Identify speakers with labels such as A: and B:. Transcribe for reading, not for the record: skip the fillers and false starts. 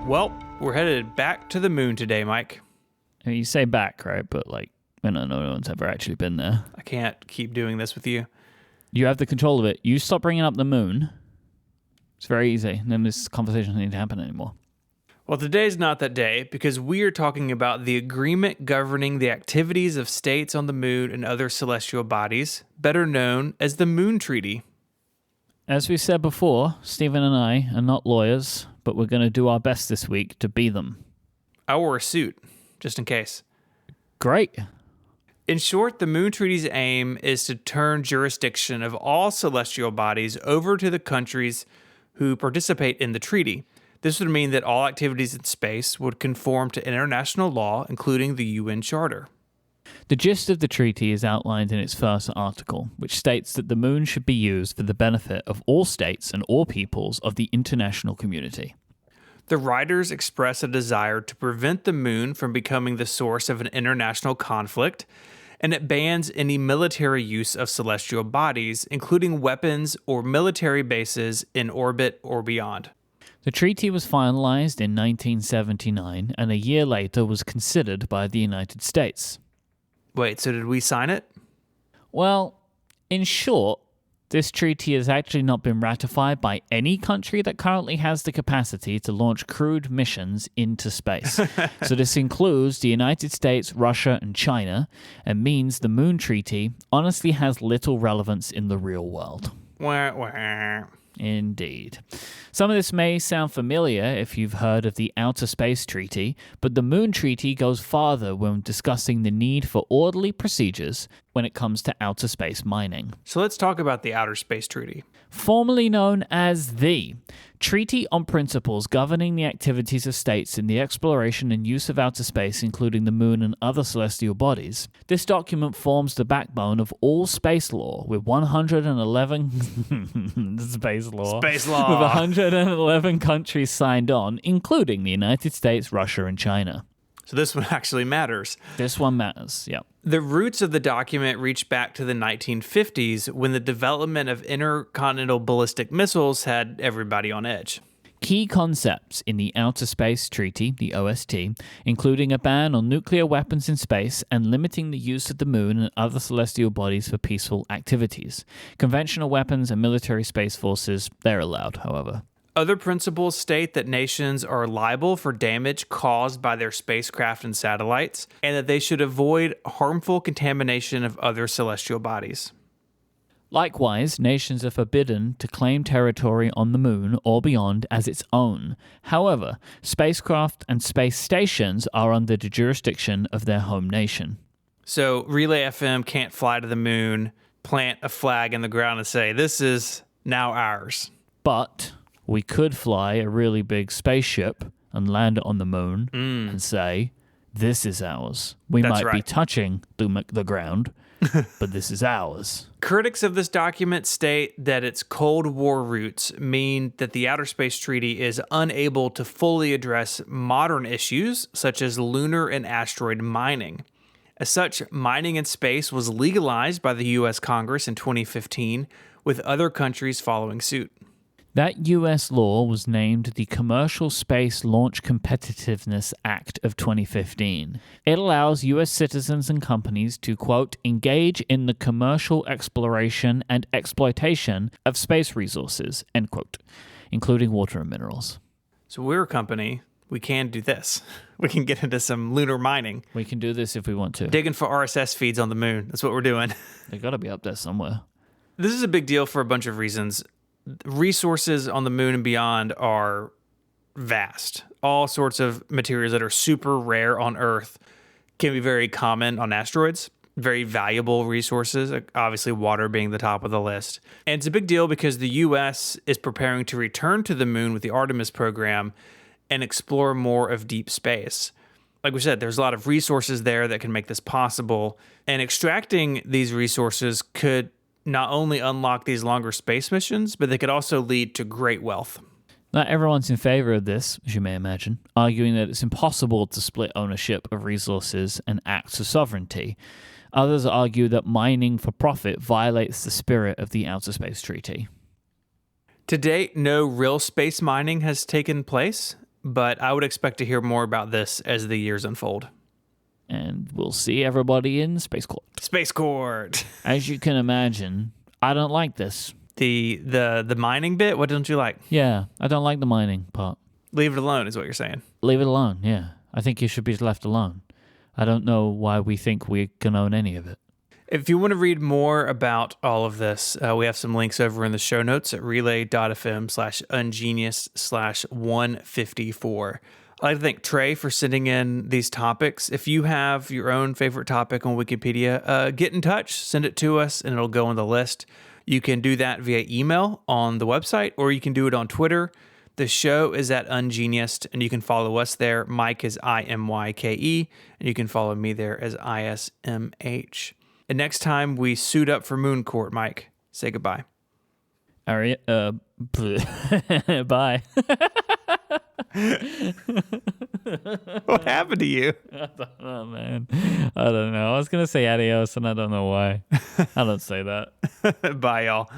A: Well, we're headed back to the moon today, Mike.
B: I mean, you say back, right? But no one's ever actually been there.
A: I can't keep doing this with you.
B: You have the control of it. You stop bringing up the moon. It's very easy. And then this conversation doesn't need to happen anymore.
A: Well, today's not that day because we are talking about the agreement governing the activities of states on the moon and other celestial bodies, better known as the Moon Treaty.
B: As we said before, Stephen and I are not lawyers, but we're going to do our best this week to be them.
A: I wore a suit, just in case.
B: Great.
A: In short, the Moon Treaty's aim is to turn jurisdiction of all celestial bodies over to the countries who participate in the treaty. This would mean that all activities in space would conform to international law, including the UN Charter.
B: The gist of the treaty is outlined in its first article, which states that the moon should be used for the benefit of all states and all peoples of the international community.
A: The writers express a desire to prevent the moon from becoming the source of an international conflict, and it bans any military use of celestial bodies, including weapons or military bases in orbit or beyond.
B: The treaty was finalized in 1979 and a year later was considered by the United States.
A: Wait, so did we sign it?
B: Well, in short, this treaty has actually not been ratified by any country that currently has the capacity to launch crewed missions into space. So this includes the United States, Russia, and China, and means the Moon Treaty honestly has little relevance in the real world.
A: Wah, wah.
B: Indeed. Some of this may sound familiar if you've heard of the Outer Space Treaty, but the Moon Treaty goes farther when discussing the need for orderly procedures when it comes to outer space mining.
A: So let's talk about the Outer Space Treaty.
B: Formerly known as the Treaty on Principles Governing the Activities of States in the Exploration and Use of Outer Space, including the Moon and other celestial bodies. This document forms the backbone of all space law, with 111 space law.
A: Space law.
B: With 111 countries signed on, including the United States, Russia, and China.
A: So this one actually matters.
B: This one matters, yep.
A: The roots of the document reach back to the 1950s when the development of intercontinental ballistic missiles had everybody on edge.
B: Key concepts in the Outer Space Treaty, the OST, including a ban on nuclear weapons in space and limiting the use of the moon and other celestial bodies for peaceful activities. Conventional weapons and military space forces, they're allowed, however.
A: Other principles state that nations are liable for damage caused by their spacecraft and satellites, and that they should avoid harmful contamination of other celestial bodies.
B: Likewise, nations are forbidden to claim territory on the moon or beyond as its own. However, spacecraft and space stations are under the jurisdiction of their home nation.
A: So Relay FM can't fly to the moon, plant a flag in the ground and say, "This is now ours."
B: But we could fly a really big spaceship and land it on the moon and say, "This is ours."
A: That's
B: might be
A: right.
B: touching the ground, but this is ours.
A: Critics of this document state that its Cold War roots mean that the Outer Space Treaty is unable to fully address modern issues such as lunar and asteroid mining. As such, mining in space was legalized by the U.S. Congress in 2015, with other countries following suit.
B: That U.S. law was named the Commercial Space Launch Competitiveness Act of 2015. It allows U.S. citizens and companies to, quote, engage in the commercial exploration and exploitation of space resources, end quote, including water and minerals.
A: So we're a company. We can do this. We can get into some lunar mining.
B: We can do this if we want to.
A: Digging for RSS feeds on the moon. That's what we're doing.
B: They got to be up there somewhere.
A: This is a big deal for a bunch of reasons. Resources on the moon and beyond are vast. All sorts of materials that are super rare on Earth can be very common on asteroids. Very valuable resources, obviously water being the top of the list. And it's a big deal because the U.S. is preparing to return to the moon with the Artemis program and explore more of deep space. Like we said, there's a lot of resources there that can make this possible. And extracting these resources could not only unlock these longer space missions, but they could also lead to great wealth.
B: Not everyone's in favor of this, as you may imagine, arguing that it's impossible to split ownership of resources and acts of sovereignty. Others argue that mining for profit violates the spirit of the Outer Space Treaty.
A: To date, no real space mining has taken place, but I would expect to hear more about this as the years unfold.
B: And we'll see everybody in Space Court.
A: Space Court.
B: As you can imagine, I don't like this.
A: The mining bit, what don't you like?
B: Yeah, I don't like the mining part.
A: Leave it alone is what you're saying.
B: Leave it alone, yeah. I think you should be left alone. I don't know why we think we can own any of it.
A: If you want to read more about all of this, we have some links over in the show notes at relay.fm/ungenius/154. I'd like to thank Trey for sending in these topics. If you have your own favorite topic on Wikipedia, get in touch, send it to us, and it'll go on the list. You can do that via email on the website, or you can do it on Twitter. The show is at Ungeniused, and you can follow us there. Mike is IMYKE, and you can follow me there as ISMH. And next time we suit up for Moon Court, Mike, say goodbye.
B: All right. Bye.
A: What happened to you?
B: I don't know, man. I don't know. I was going to say adios, and I don't know why. I don't say that.
A: Bye, y'all.